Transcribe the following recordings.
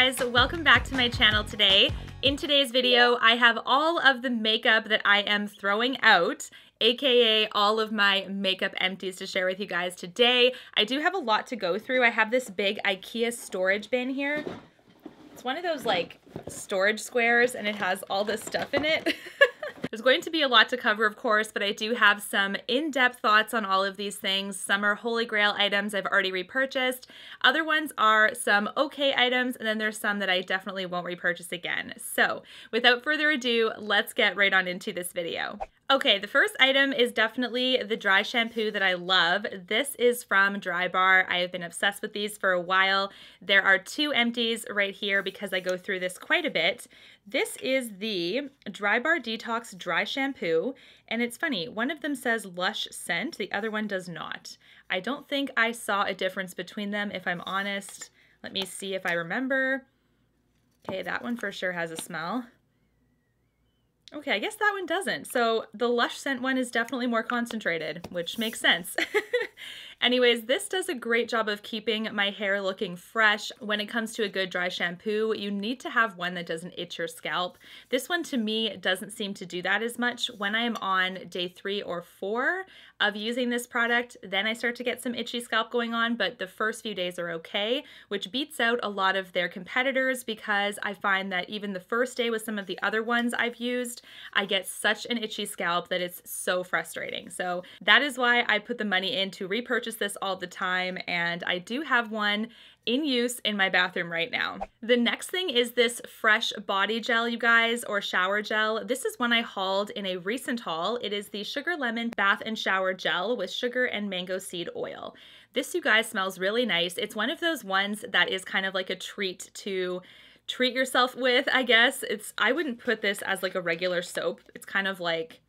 guys, welcome back to my channel today. In today's video, I have all of the makeup that I am throwing out, aka all of my makeup empties to share with you guys today. I do have a lot to go through. I have this big IKEA storage bin here. It's one of those like storage squares and it has all this stuff in it. There's going to be a lot to cover, of course, but I do have some in-depth thoughts on all of these things. Some are holy grail items I've already repurchased. Other ones are some okay items, and then there's some that I definitely won't repurchase again. So without further ado, let's get right on into this video. Okay, the first item is definitely the dry shampoo that I love. This is from Drybar. I have been obsessed with these for a while. There are two empties right here because I go through this quite a bit. This is the Bar Detox Dry Shampoo, and it's funny, one of them says Lush Scent, the other one does not. I don't think I saw a difference between them, if I'm honest. Let me see if I remember. Okay, that one for sure has a smell. Okay, I guess that one doesn't. So the Lush Scent one is definitely more concentrated, which makes sense. Anyways, this does a great job of keeping my hair looking fresh. When it comes to a good dry shampoo, you need to have one that doesn't itch your scalp. This one to me doesn't seem to do that as much. When I am on day 3 or 4 of using this product, then I start to get some itchy scalp going on, but the first few days are okay, which beats out a lot of their competitors because I find that even the first day with some of the other ones I've used, I get such an itchy scalp that it's so frustrating. So that is why I put the money in to repurchase this all the time, and I do have one in use in my bathroom right now. The next thing is this fresh body gel, you guys, or shower gel. This is one I hauled in a recent haul. It is the Sugar Lemon Bath and Shower Gel with sugar and mango seed oil. This, you guys, smells really nice. It's one of those ones that is kind of like a treat to treat yourself with, I guess. I wouldn't put this as like a regular soap. It's kind of like,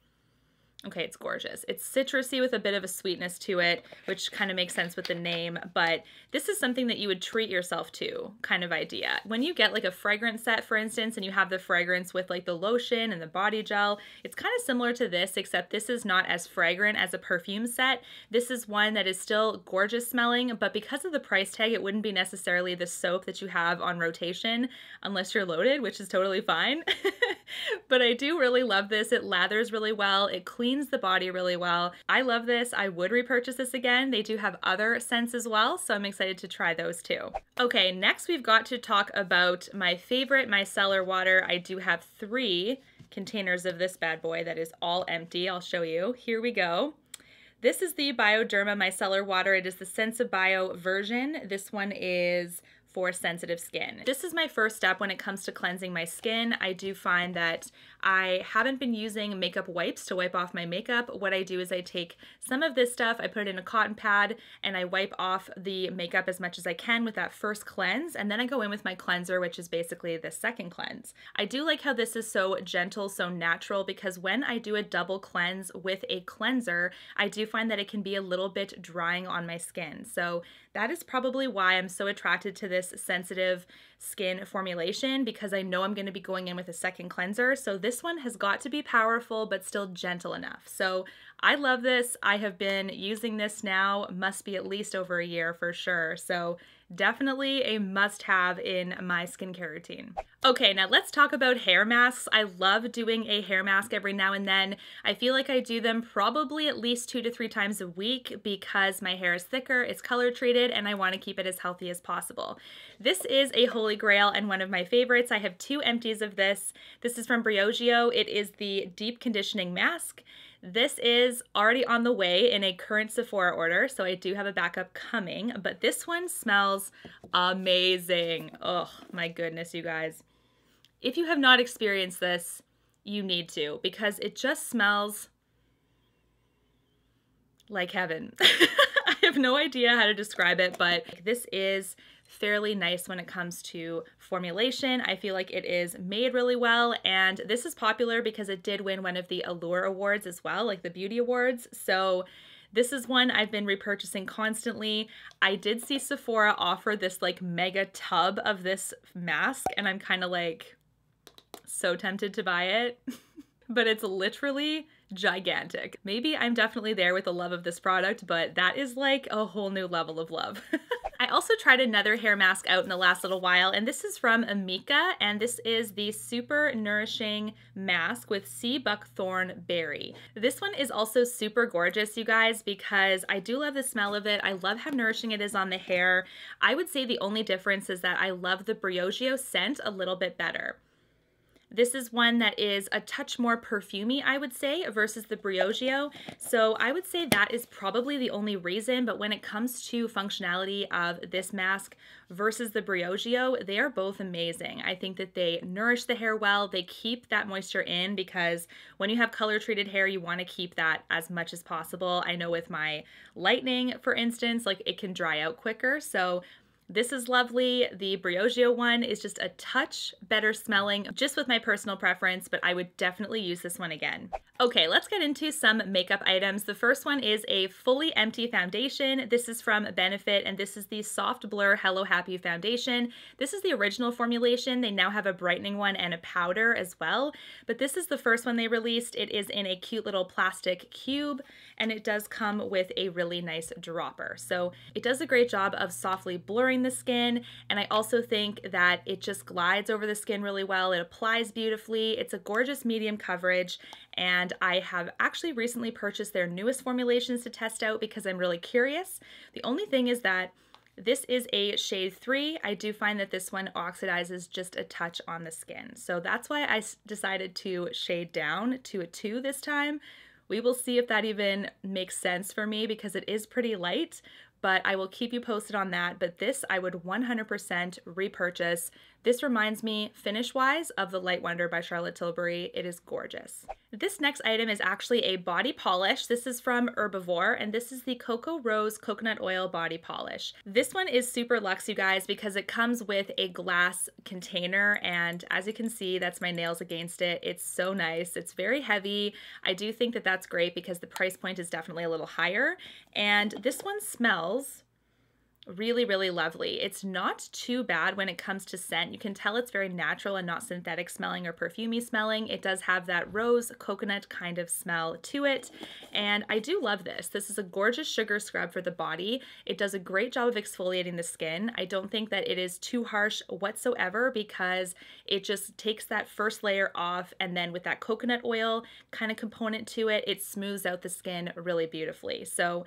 okay, it's gorgeous. It's citrusy with a bit of a sweetness to it, which kind of makes sense with the name, but this is something that you would treat yourself to kind of idea. When you get like a fragrance set, for instance, and you have the fragrance with like the lotion and the body gel, it's kind of similar to this, except this is not as fragrant as a perfume set. This is one that is still gorgeous smelling, but because of the price tag, it wouldn't be necessarily the soap that you have on rotation unless you're loaded, which is totally fine. But I do really love this. It lathers really well. It cleans the body really well. I love this. I would repurchase this again. They do have other scents as well, so I'm excited to try those too. Okay, next we've got to talk about my favorite micellar water. I do have 3 containers of this bad boy that is all empty. I'll show you. Here we go. This is the Bioderma micellar water. It is the Sensibio version. This one is for sensitive skin. This is my first step when it comes to cleansing my skin. I do find that I haven't been using makeup wipes to wipe off my makeup. What I do is I take some of this stuff, I put it in a cotton pad, and I wipe off the makeup as much as I can with that first cleanse, and then I go in with my cleanser, which is basically the second cleanse. I do like how this is so gentle, so natural, because when I do a double cleanse with a cleanser, I do find that it can be a little bit drying on my skin. So that is probably why I'm so attracted to this sensitive skin formulation, because I know I'm going to be going in with a second cleanser. So this one has got to be powerful but still gentle enough. So I love this. I have been using this now, must be at least over a year for sure. So definitely a must-have in my skincare routine. Okay, now let's talk about hair masks. I love doing a hair mask every now and then. I feel like I do them probably at least 2 to 3 times a week because my hair is thicker, it's color treated, and I want to keep it as healthy as possible. This is a holy grail and one of my favorites. I have 2 empties of this. This is from Briogeo. It is the Deep Conditioning Mask. This is already on the way in a current Sephora order, so I do have a backup coming, but this one smells amazing. Oh my goodness, you guys. If you have not experienced this, you need to, because it just smells like heaven. I have no idea how to describe it, but this is fairly nice when it comes to formulation. I feel like it is made really well, and this is popular because it did win one of the Allure Awards as well, like the beauty awards. So this is one I've been repurchasing constantly. I did see Sephora offer this like mega tub of this mask, and I'm kind of like so tempted to buy it. But it's literally gigantic. Maybe I'm definitely there with the love of this product, but that is like a whole new level of love. I also tried another hair mask out in the last little while, and this is from Amika, and this is the Super Nourishing Mask with Sea Buckthorn Berry. This one is also super gorgeous, you guys, because I do love the smell of it. I love how nourishing it is on the hair. I would say the only difference is that I love the Briogeo scent a little bit better. This is one that is a touch more perfumey, I would say, versus the Briogeo. So I would say that is probably the only reason, but when it comes to functionality of this mask versus the Briogeo, they are both amazing. I think that they nourish the hair well, they keep that moisture in, because when you have color treated hair, you want to keep that as much as possible. I know with my lightning, for instance, like it can dry out quicker, so this is lovely. The Briogeo one is just a touch better smelling, just with my personal preference, but I would definitely use this one again. Okay, let's get into some makeup items. The first one is a fully empty foundation. This is from Benefit, and this is the Soft Blur Hello Happy Foundation. This is the original formulation. They now have a brightening one and a powder as well, but this is the first one they released. It is in a cute little plastic cube, and it does come with a really nice dropper. So it does a great job of softly blurring the skin, and I also think that it just glides over the skin really well. It applies beautifully. It's a gorgeous medium coverage, and I have actually recently purchased their newest formulations to test out because I'm really curious. The only thing is that this is a shade 3. I do find that this one oxidizes just a touch on the skin. So that's why I decided to shade down to a 2 this time. We will see if that even makes sense for me because it is pretty light, but I will keep you posted on that. But this I would 100% repurchase. This reminds me, finish-wise, of the Light Wonder by Charlotte Tilbury. It is gorgeous. This next item is actually a body polish. This is from Herbivore, and this is the Coco Rose Coconut Oil Body Polish. This one is super luxe, you guys, because it comes with a glass container, and as you can see, that's my nails against it. It's so nice. It's very heavy. I do think that that's great because the price point is definitely a little higher, and this one smells really, really lovely. It's not too bad when it comes to scent. You can tell it's very natural and not synthetic smelling or perfumey smelling. It does have that rose coconut kind of smell to it, and I do love this. This is a gorgeous sugar scrub for the body. It does a great job of exfoliating the skin. I don't think that it is too harsh whatsoever because it just takes that first layer off, and then with that coconut oil kind of component to it, it smooths out the skin really beautifully. So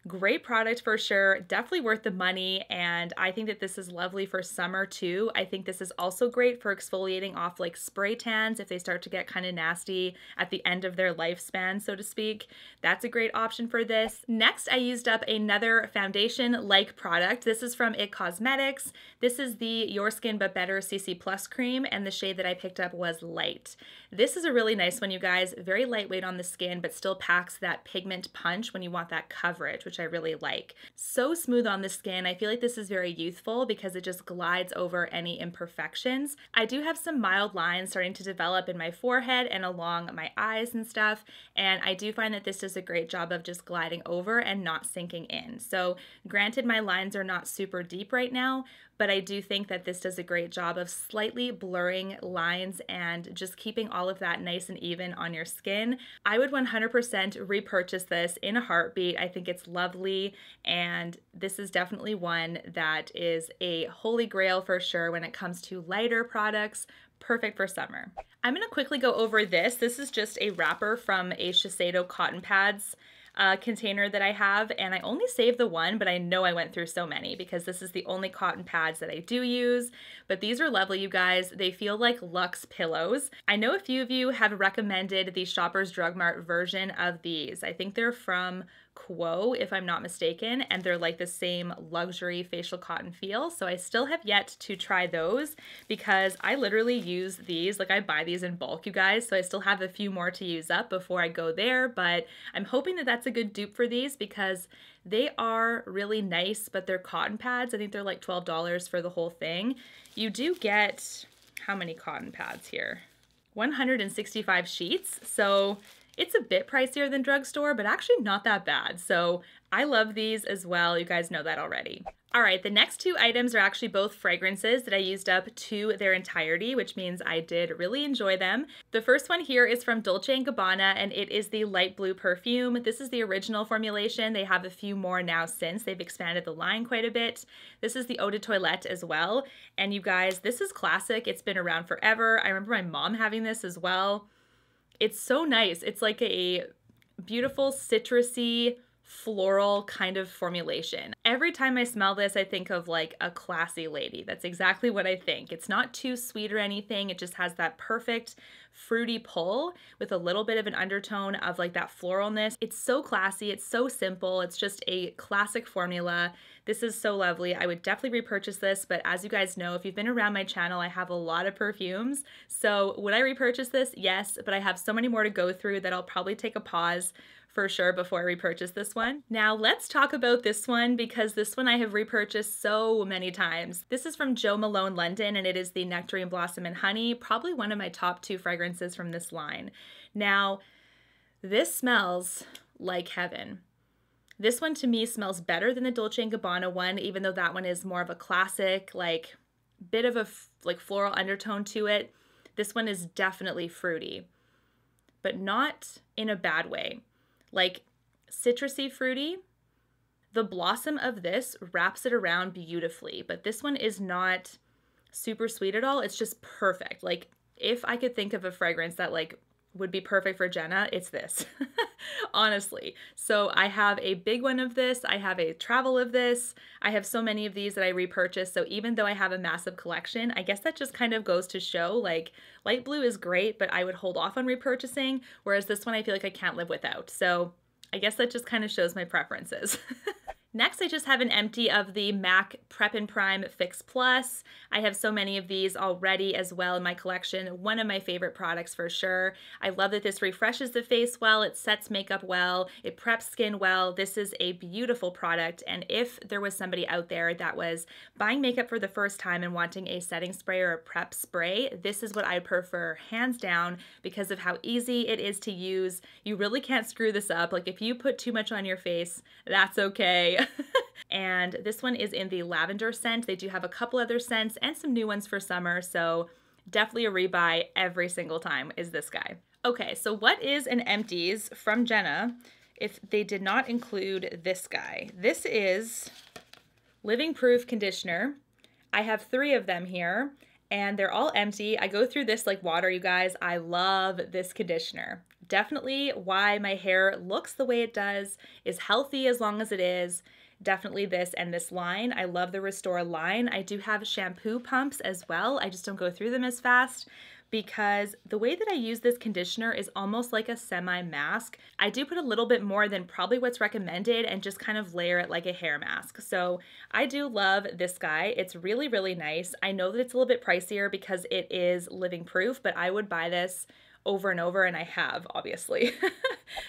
great product for sure, definitely worth the money, and I think that this is lovely for summer too. I think this is also great for exfoliating off like spray tans if they start to get kind of nasty at the end of their lifespan, so to speak. That's a great option for this. Next, I used up another foundation-like product. This is from IT Cosmetics. This is the Your Skin But Better CC Plus Cream, and the shade that I picked up was Light. This is a really nice one, you guys. Very lightweight on the skin, but still packs that pigment punch when you want that coverage, which I really like. So smooth on the skin. I feel like this is very youthful because it just glides over any imperfections. I do have some mild lines starting to develop in my forehead and along my eyes and stuff, and I do find that this does a great job of just gliding over and not sinking in. So granted, my lines are not super deep right now, but I do think that this does a great job of slightly blurring lines and just keeping all of that nice and even on your skin. I would 100% repurchase this in a heartbeat. I think it's lovely, and this is definitely one that is a holy grail for sure when it comes to lighter products. Perfect for summer. I'm gonna quickly go over this. This is just a wrapper from a Shiseido cotton pads container that I have, and I only saved the one, but I know I went through so many because this is the only cotton pads that I do use. But these are lovely, you guys. They feel like luxe pillows. I know a few of you have recommended the Shoppers Drug Mart version of these. I think they're from Quo, if I'm not mistaken, and they're like the same luxury facial cotton feel. So I still have yet to try those because I literally use these, like I buy these in bulk, you guys. So I still have a few more to use up before I go there, but I'm hoping that that's a good dupe for these because they are really nice, but they're cotton pads. I think they're like $12 for the whole thing. You do get, how many cotton pads here? 165 sheets. So It's a bit pricier than drugstore, but actually not that bad. So I love these as well. You guys know that already. All right, the next two items are actually both fragrances that I used up to their entirety, which means I did really enjoy them. The first one here is from Dolce & Gabbana, and it is the light blue perfume. This is the original formulation. They have a few more now since. They've expanded the line quite a bit. This is the Eau de Toilette as well. And you guys, this is classic. It's been around forever. I remember my mom having this as well. It's so nice. It's like a beautiful citrusy, floral kind of formulation. Every time I smell this, I think of like a classy lady. That's exactly what I think. It's not too sweet or anything. It just has that perfect fruity pull with a little bit of an undertone of like that floralness. It's so classy. It's so simple. It's just a classic formula. This is so lovely. I would definitely repurchase this, but as you guys know, if you've been around my channel, I have a lot of perfumes. So would I repurchase this? Yes, but I have so many more to go through that I'll probably take a pause for sure before I repurchase this one. Now let's talk about this one because this one I have repurchased so many times. This is from Jo Malone London and it is the Nectarine Blossom and Honey, probably one of my top 2 fragrances from this line. Now, this smells like heaven. This one to me smells better than the Dolce & Gabbana one, even though that one is more of a classic, like bit of a like floral undertone to it. This one is definitely fruity, but not in a bad way. Like citrusy fruity. The blossom of this wraps it around beautifully, but this one is not super sweet at all. It's just perfect. Like if I could think of a fragrance that like would be perfect for Jena, it's this, honestly. So I have a big one of this. I have a travel of this. I have so many of these that I repurchase. So even though I have a massive collection, I guess that just kind of goes to show like light blue is great, but I would hold off on repurchasing. Whereas this one, I feel like I can't live without. So I guess that just kind of shows my preferences. Next, I just have an empty of the MAC Prep and Prime Fix Plus. I have so many of these already as well in my collection. One of my favorite products for sure. I love that this refreshes the face well, it sets makeup well, it preps skin well. This is a beautiful product, and if there was somebody out there that was buying makeup for the first time and wanting a setting spray or a prep spray, this is what I prefer hands down because of how easy it is to use. You really can't screw this up. Like if you put too much on your face, that's okay. And this one is in the lavender scent. They do have a couple other scents and some new ones for summer, so definitely a rebuy every single time is this guy. Okay, so what is an empties from Jena if they did not include this guy? This is Living Proof Conditioner. I have 3 of them here and they're all empty. I go through this like water, you guys. I love this conditioner. Definitely why my hair looks the way it does, is healthy as long as it is. Definitely this and this line. I love the Restore line. I do have shampoo pumps as well. I just don't go through them as fast because the way that I use this conditioner is almost like a semi-mask. I do put a little bit more than probably what's recommended and just kind of layer it like a hair mask. So I do love this guy. It's really, really nice. I know that it's a little bit pricier because it is living proof, but I would buy this over and over, and I have, obviously.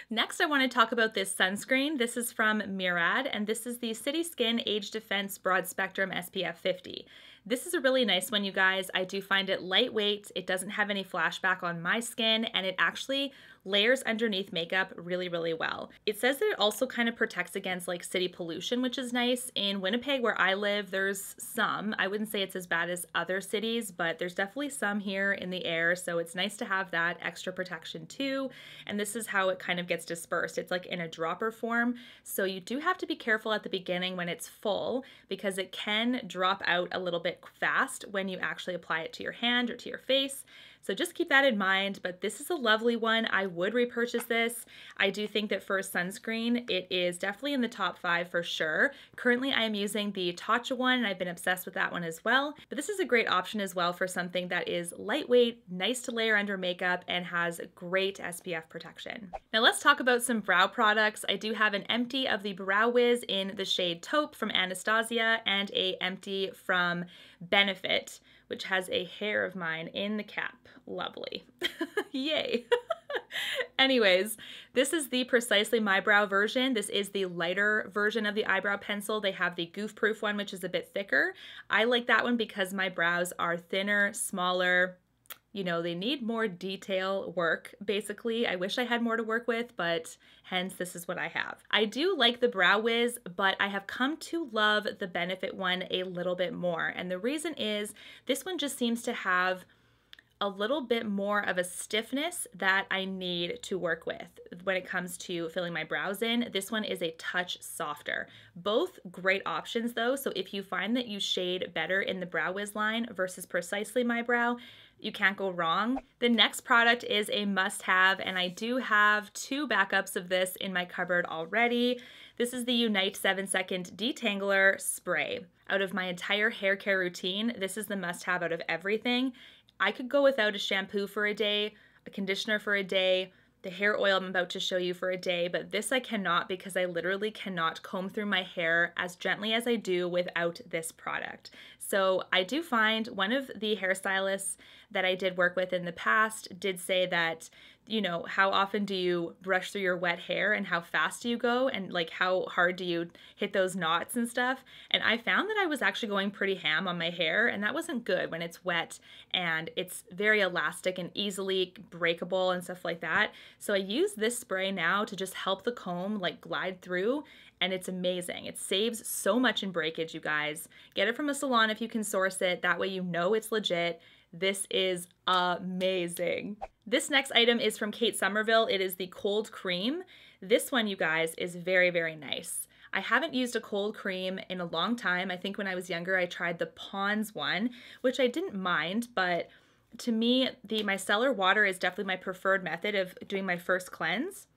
Next, I want to talk about this sunscreen. This is from Murad, and this is the City Skin Age Defense Broad Spectrum SPF 50. This is a really nice one, you guys. I do find it lightweight. It doesn't have any flashback on my skin, and it actually layers underneath makeup really, really well. It says that it also kind of protects against like city pollution, which is nice. In Winnipeg, where I live, there's some. I wouldn't say it's as bad as other cities, but there's definitely some here in the air, so it's nice to have that extra protection too. And this is how it kind of gets dispersed. It's like in a dropper form, so you do have to be careful at the beginning when it's full because it can drop out a little bit fast when you actually apply it to your hand or to your face. So just keep that in mind, but this is a lovely one. I would repurchase this. I do think that for a sunscreen, it is definitely in the top 5 for sure. Currently, I am using the Tatcha one, and I've been obsessed with that one as well. But this is a great option as well for something that is lightweight, nice to layer under makeup, and has great SPF protection. Now let's talk about some brow products. I do have an empty of the Brow Wiz in the shade Taupe from Anastasia and a empty from Benefit, which has a hair of mine in the cap. Lovely. Yay. Anyways, this is the Precisely My Brow version. This is the lighter version of the eyebrow pencil. They have the Goof Proof one, which is a bit thicker. I like that one because my brows are thinner, smaller. you know, they need more detail work, basically. I wish I had more to work with, but hence this is what I have. I do like the Brow Wiz, but I have come to love the Benefit one a little bit more. And the reason is this one just seems to have a little bit more of a stiffness that I need to work with when it comes to filling my brows in. This one is a touch softer. Both great options though, so if you find that you shade better in the Brow Wiz line versus Precisely My Brow, you can't go wrong. The next product is a must-have, and I do have 2 backups of this in my cupboard already. This is the Unite 7-Second Detangler Spray. Out of my entire hair care routine, this is the must-have out of everything. I could go without a shampoo for a day, a conditioner for a day, the hair oil I'm about to show you for a day, but this I cannot because I literally cannot comb through my hair as gently as I do without this product. So I do find one of the hairstylists that I did work with in the past did say that, you know, how often do you brush through your wet hair and how fast do you go and like how hard do you hit those knots and stuff? And I found that I was actually going pretty ham on my hair, and that wasn't good when it's wet and it's very elastic and easily breakable and stuff like that. So I use this spray now to just help the comb like glide through, and it's amazing. It saves so much in breakage, you guys. Get it from a salon if you can source it. That way you know it's legit. This is amazing. This next item is from Kate Somerville. It is the Cold Cream. This one, you guys, is very, very nice. I haven't used a cold cream in a long time. I think when I was younger, I tried the Pond's one, which I didn't mind, but to me, the Micellar Water is definitely my preferred method of doing my first cleanse.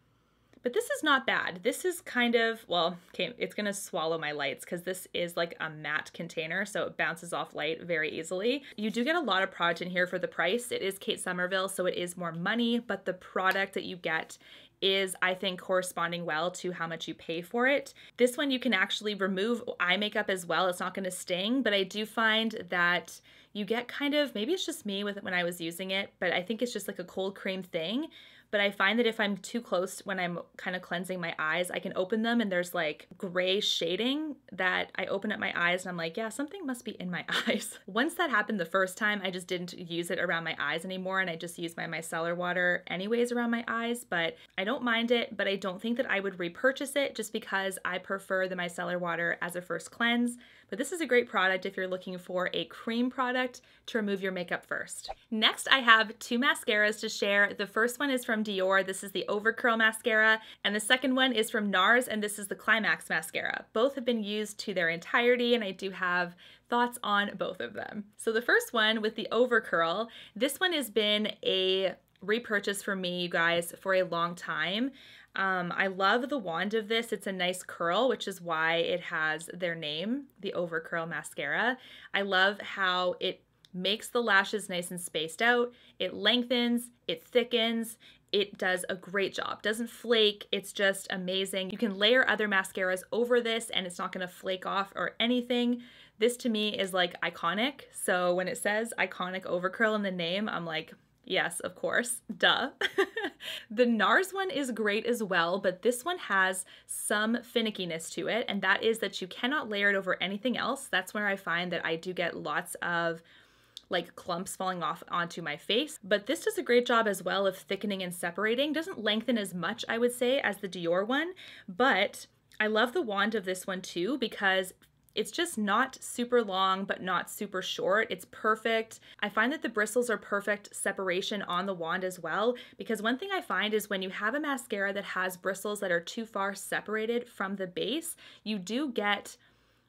But this is not bad. This is kind of, well, okay, it's gonna swallow my lights because this is like a matte container, so it bounces off light very easily. You do get a lot of product in here for the price. It is Kate Somerville, so it is more money, but the product that you get is, I think, corresponding well to how much you pay for it. This one you can actually remove eye makeup as well. It's not gonna sting, but I do find that you get kind of, maybe it's just me with it when I was using it, but I think it's just like a cold cream thing. But I find that if I'm too close when I'm kind of cleansing my eyes, I can open them and there's like gray shading that I open up my eyes and I'm like, yeah, something must be in my eyes. Once that happened the first time, I just didn't use it around my eyes anymore, and I just use my micellar water anyways around my eyes, but I don't mind it, but I don't think that I would repurchase it just because I prefer the micellar water as a first cleanse. But this is a great product if you're looking for a cream product to remove your makeup first. Next, I have 2 mascaras to share. The first one is from Dior. This is the Overcurl Mascara. And the second one is from NARS, and this is the Climax Mascara. Both have been used to their entirety, and I do have thoughts on both of them. So the first one with the Overcurl, this one has been a repurchase for me, you guys, for a long time. I love the wand of this. It's a nice curl, which is why it has their name, the Overcurl Mascara. I love how it makes the lashes nice and spaced out. It lengthens, it thickens, it does a great job. Doesn't flake, it's just amazing. You can layer other mascaras over this and it's not gonna flake off or anything. This to me is like iconic. So when it says iconic Overcurl in the name, I'm like, yes, of course, duh. The NARS one is great as well, but this one has some finickiness to it, and that is that you cannot layer it over anything else. That's where I find that I do get lots of like clumps falling off onto my face. But this does a great job as well of thickening and separating. Doesn't lengthen as much, I would say, as the Dior one, but I love the wand of this one too because it's just not super long, but not super short. It's perfect. I find that the bristles are perfect separation on the wand as well, because one thing I find is when you have a mascara that has bristles that are too far separated from the base, you do get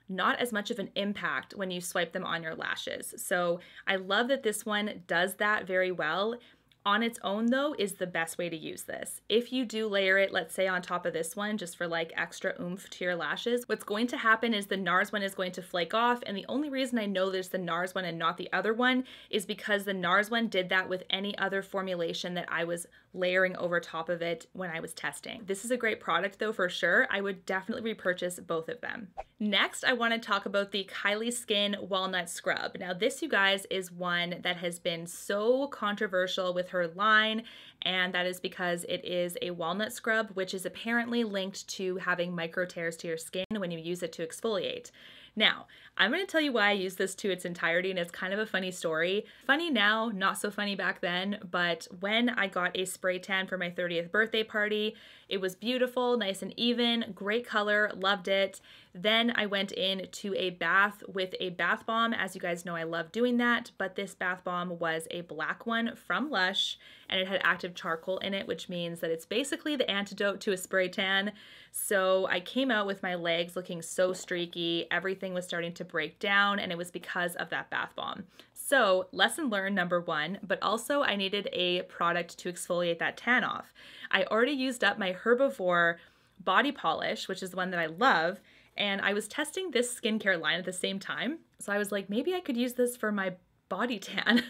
not as much of an impact when you swipe them on your lashes. So I love that this one does that very well. On its own though is the best way to use this. If you do layer it, let's say on top of this one, just for like extra oomph to your lashes, what's going to happen is the NARS one is going to flake off. And the only reason I know there's the NARS one and not the other one is because the NARS one did that with any other formulation that I was layering over top of it when I was testing. This is a great product though, for sure. I would definitely repurchase both of them. Next, I want to talk about the Kylie Skin Walnut Scrub. Now this, you guys, is one that has been so controversial with her line, and that is because it is a walnut scrub, which is apparently linked to having micro tears to your skin when you use it to exfoliate. Now, I'm going to tell you why I use this to its entirety, and it's kind of a funny story. Funny now, not so funny back then, but when I got a spray tan for my 30th birthday party, it was beautiful, nice and even, great color, loved it. Then I went into a bath with a bath bomb. As you guys know, I love doing that, but this bath bomb was a black one from Lush, and it had active charcoal in it, which means that it's basically the antidote to a spray tan. So I came out with my legs looking so streaky, everything was starting to break down, and it was because of that bath bomb. So lesson learned number one, but also I needed a product to exfoliate that tan off. I already used up my Herbivore body polish, which is the one that I love, and I was testing this skincare line at the same time. So I was like, maybe I could use this for my body tan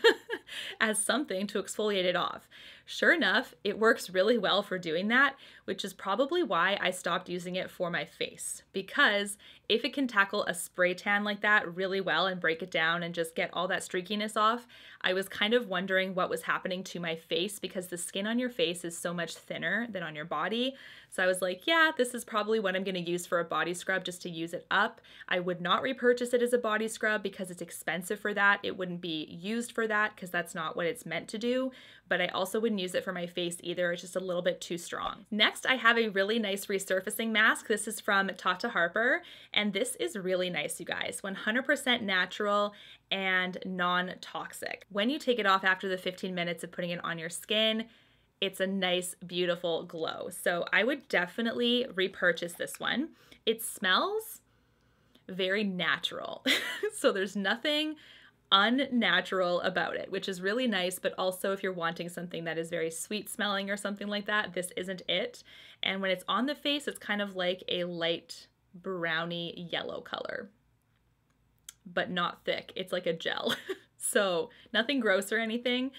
as something to exfoliate it off. Sure enough, it works really well for doing that, which is probably why I stopped using it for my face. Because if it can tackle a spray tan like that really well and break it down and just get all that streakiness off, I was kind of wondering what was happening to my face because the skin on your face is so much thinner than on your body. So I was like, yeah, this is probably what I'm going to use for a body scrub just to use it up. I would not repurchase it as a body scrub because it's expensive for that. It wouldn't be used for that because that's not what it's meant to do. But I also wouldn't use it for my face either. It's just a little bit too strong. Next, I have a really nice resurfacing mask. This is from Tata Harper, and this is really nice, you guys. 100% natural and non-toxic. When you take it off after the 15 minutes of putting it on your skin, it's a nice, beautiful glow. So I would definitely repurchase this one. It smells very natural. So there's nothing unnatural about it, which is really nice, but also if you're wanting something that is very sweet smelling or something like that, this isn't it. And when it's on the face, it's kind of like a light browny yellow color, but not thick. It's like a gel. So nothing gross or anything,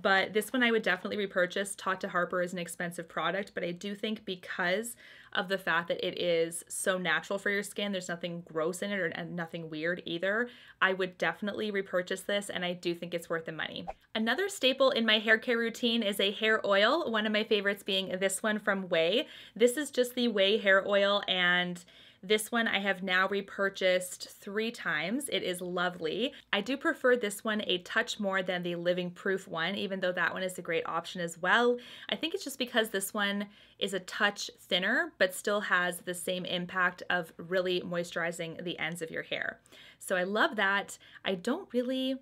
but this one I would definitely repurchase. Tata Harper is an expensive product, but I do think because of the fact that it is so natural for your skin, there's nothing gross in it or nothing weird either, I would definitely repurchase this, and I do think it's worth the money. Another staple in my hair care routine is a hair oil, one of my favorites being this one from Ouai. This is just the Ouai hair oil, and this one I have now repurchased 3 times. It is lovely. I do prefer this one a touch more than the Living Proof one, even though that one is a great option as well. I think it's just because this one is a touch thinner, but still has the same impact of really moisturizing the ends of your hair. So I love that. I don't really...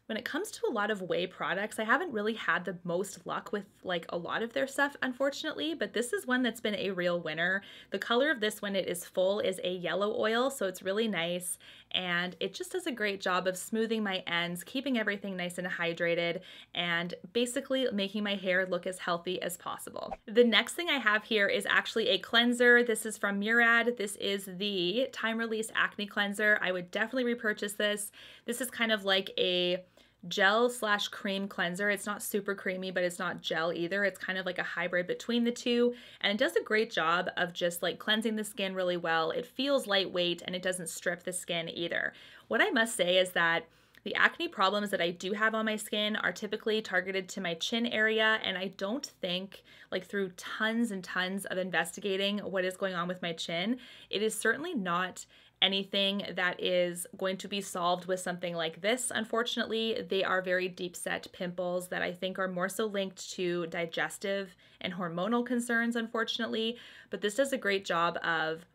When it comes to a lot of Ouai products, I haven't really had the most luck with like a lot of their stuff, unfortunately, but this is one that's been a real winner. The color of this when it is full is a yellow oil, so it's really nice, and it just does a great job of smoothing my ends, keeping everything nice and hydrated, and basically making my hair look as healthy as possible. The next thing I have here is actually a cleanser. This is from Murad. This is the Time Release Acne Cleanser. I would definitely repurchase this. This is kind of like a gel / cream cleanser. It's not super creamy, but it's not gel either. It's kind of like a hybrid between the two, and it does a great job of just like cleansing the skin really well. It feels lightweight and it doesn't strip the skin either. What I must say is that the acne problems that I do have on my skin are typically targeted to my chin area, and I don't think, like through tons and tons of investigating what is going on with my chin, it is certainly not anything that is going to be solved with something like this. Unfortunately, they are very deep set pimples that I think are more so linked to digestive and hormonal concerns, unfortunately, but this does a great job of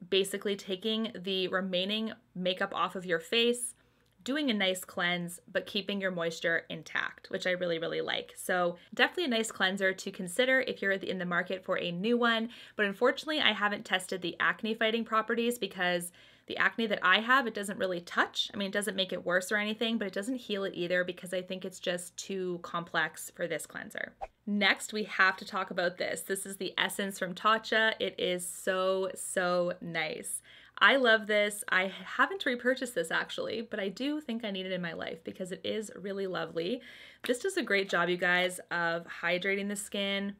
basically taking the remaining makeup off of your face, doing a nice cleanse, but keeping your moisture intact, which I really, really like. So definitely a nice cleanser to consider if you're in the market for a new one. But unfortunately, I haven't tested the acne fighting properties because the acne that I have, it doesn't really touch. I mean, it doesn't make it worse or anything, but it doesn't heal it either because I think it's just too complex for this cleanser. Next, we have to talk about this. This is the Essence from Tatcha. It is so, so nice. I love this. I haven't repurchased this actually, but I do think I need it in my life because it is really lovely. This does a great job, you guys, of hydrating the skin.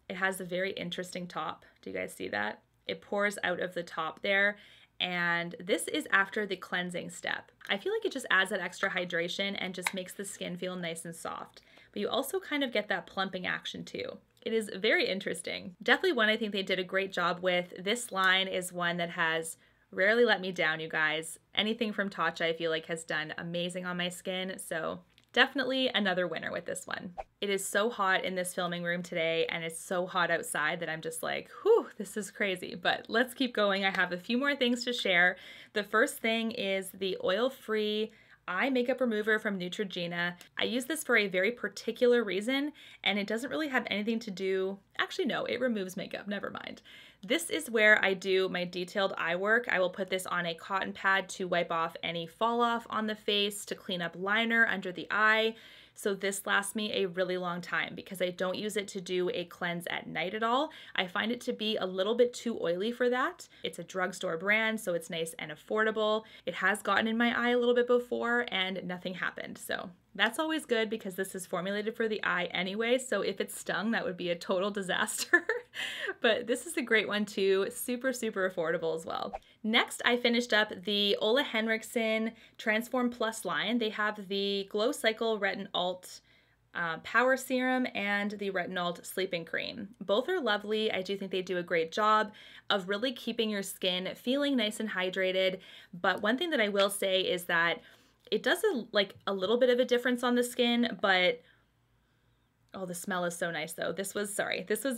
It has a very interesting top. Do you guys see that? It pours out of the top there. And this is after the cleansing step. I feel like it just adds that extra hydration and just makes the skin feel nice and soft. But you also kind of get that plumping action too. It is very interesting. Definitely one I think they did a great job with. This line is one that has rarely let me down, you guys. Anything from Tatcha I feel like has done amazing on my skin, so definitely another winner with this one. It is so hot in this filming room today, and it's so hot outside that I'm just like, whew, this is crazy. But let's keep going. I have a few more things to share. The first thing is the oil-free eye makeup remover from Neutrogena. I use this for a very particular reason, and it doesn't really have anything to do, actually no, it removes makeup, never mind. This is where I do my detailed eye work. I will put this on a cotton pad to wipe off any fall off on the face, to clean up liner under the eye. So this lasts me a really long time because I don't use it to do a cleanse at night at all. I find it to be a little bit too oily for that. It's a drugstore brand, so it's nice and affordable. It has gotten in my eye a little bit before and nothing happened. So that's always good because this is formulated for the eye anyway. So if it stung, that would be a total disaster. But this is a great one too. Super, super affordable as well. Next, I finished up the Ole Henriksen Transform Plus line. They have the Glow Cycle Retin Alt Power Serum and the Retinol Sleeping Cream. Both are lovely. I do think they do a great job of really keeping your skin feeling nice and hydrated. But one thing that I will say is that it does a little bit of a difference on the skin, but oh, the smell is so nice though. This was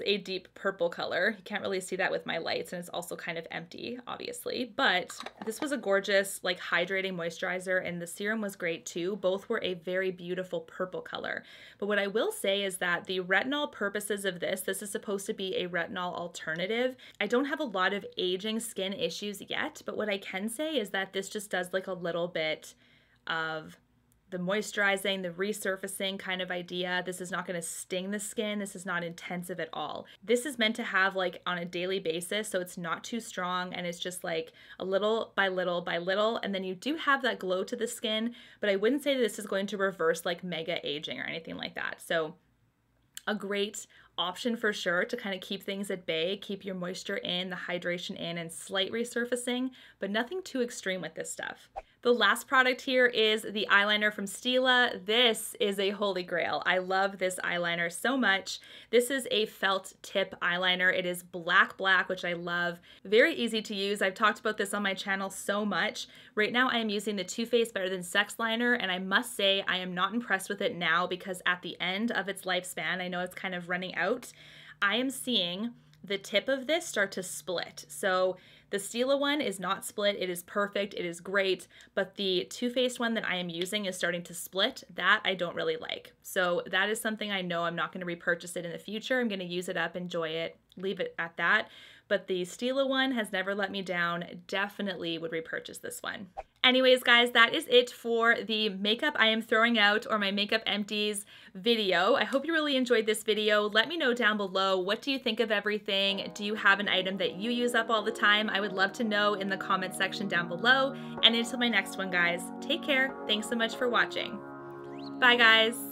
a deep purple color. You can't really see that with my lights, and it's also kind of empty, obviously, but this was a gorgeous, like, hydrating moisturizer, and the serum was great too. Both were a very beautiful purple color. But what I will say is that the retinol purposes of this is supposed to be a retinol alternative. I don't have a lot of aging skin issues yet, but what I can say is that this just does like a little bit of the moisturizing, the resurfacing kind of idea. This is not going to sting the skin. This is not intensive at all. This is meant to have like on a daily basis, so it's not too strong, and it's just like a little by little by little, and then you do have that glow to the skin, but I wouldn't say that this is going to reverse like mega aging or anything like that. So a great option for sure to kind of keep things at bay, keep your moisture in, the hydration in, and slight resurfacing, but nothing too extreme with this stuff. The last product here is the eyeliner from Stila. This is a holy grail. I love this eyeliner so much. This is a felt tip eyeliner. It is black, which I love. Very easy to use. I've talked about this on my channel so much. Right now I am using the Too Faced Better Than Sex liner, and I must say I am not impressed with it now because at the end of its lifespan, I know it's kind of running out, I am seeing the tip of this start to split. So the Stila one is not split. It is perfect. It is great. But the Too Faced one that I am using is starting to split. That I don't really like. So that is something I know I'm not going to repurchase it in the future. I'm going to use it up, enjoy it, leave it at that. But the Stila one has never let me down. Definitely would repurchase this one. Anyways, guys, that is it for the makeup I am throwing out, or my makeup empties video. I hope you really enjoyed this video. Let me know down below, what do you think of everything? Do you have an item that you use up all the time? I would love to know in the comment section down below. And until my next one, guys, take care. Thanks so much for watching. Bye, guys.